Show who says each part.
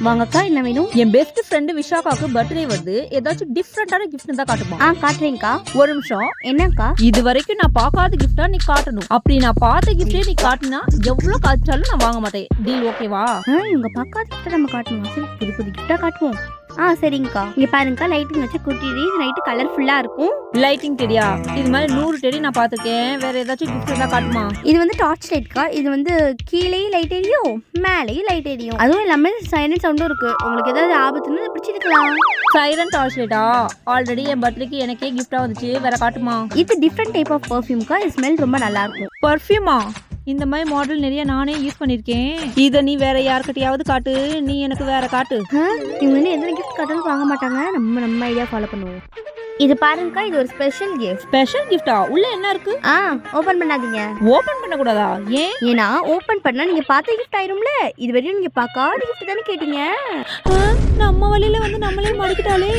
Speaker 1: வாங்கக்கா, என்ன வேணும்?
Speaker 2: என் பெஸ்ட் ஃப்ரெண்டு விஷாக்காக்கு பர்த்டே வருது. ஏதாச்சும் டிஃப்ரெண்டான கிஃப்ட் தான் காட்டுமா?
Speaker 1: காட்டுறேங்க்கா.
Speaker 2: ஒரு நிமிஷம்.
Speaker 1: என்னக்கா?
Speaker 2: இது வரைக்கும் நான் பார்க்காத கிஃப்டா நீ காட்டணும். அப்படி நான் பார்த்த கிஃப்டே நீ காட்டினா எவ்வளவு காய்ச்சாலும் நான் வாங்க மாட்டேன். டீல் ஓகேவா?
Speaker 1: இவங்க பார்க்காத கிஃப்ட்டை நம்ம காட்டணும். சரி, புது புது கிஃப்டா காட்டுவோம். சரிங்கக்கா. இங்க பாருங்கக்கா, லைட்டிங் வச்சு குட்டிரி நைட்டு கலர்ஃபுல்லா இருக்கும்.
Speaker 2: லைட்டிங் டெடியா? இது மாதிரி 100 டெடி நான் பார்த்துருக்கேன். வேற ஏதாச்சும் கிஃப்ட் இருந்தா காட்டுமா?
Speaker 1: இது வந்து டார்ச் லைட்க்கா. இது வந்து கீழேயும் லைட் எரியும், மேலேயும் லைட் எரியும். அதுவும் எல்லாமே சைலண்ட் சவுண்டும் இருக்கு. உங்களுக்கு ஏதாவது ஆபத்துன்னு பிடிச்சிருக்கலாம்.
Speaker 2: சைலண்ட் டார்ச் லைட்டா? ஆல்ரெடி என் பர்த்டேக்கு எனக்கே கிஃப்டா வந்துச்சு. வேற காட்டுமா?
Speaker 1: இது டிஃப்ரெண்ட் டைப் ஆஃப் பர்ஃப்யூம்க்கா. இது ஸ்மெல் ரொம்ப நல்லா இருக்கும்.
Speaker 2: பர்ஃப்யூமா? இந்த மாதிரி மாடல் நிறைய நானே யூஸ் பண்ணிருக்கேன். இத நீ வேற யார்கிட்டயாவது காட்டு. நீ எனக்கு வேற காட்டு.
Speaker 1: இவங்க வந்து எந்த கிஃப்ட் காட்டாலும் வாங்க மாட்டாங்க. நம்ம ஐடியா ஃபாலோ பண்ணுவோம். இது பாருங்கக்கா, இது ஒரு ஸ்பெஷல் கிஃப்ட்.
Speaker 2: ஸ்பெஷல் கிஃப்டா? உள்ள என்ன இருக்கு?
Speaker 1: ஓபன் பண்ணாதீங்க.
Speaker 2: ஓபன் பண்ண கூடாதா? ஏன்?
Speaker 1: ஏன்னா ஓபன் பண்ணா நீங்க பார்த்த கிஃப்ட் ஆயிரும்ல. இது வரையும் நீங்க பார்க்காத கிஃப்ட் தானே கேட்டீங்க.
Speaker 2: நம்ம வழியில வந்து நம்மளே மாட்டிக்கிட்டாலே.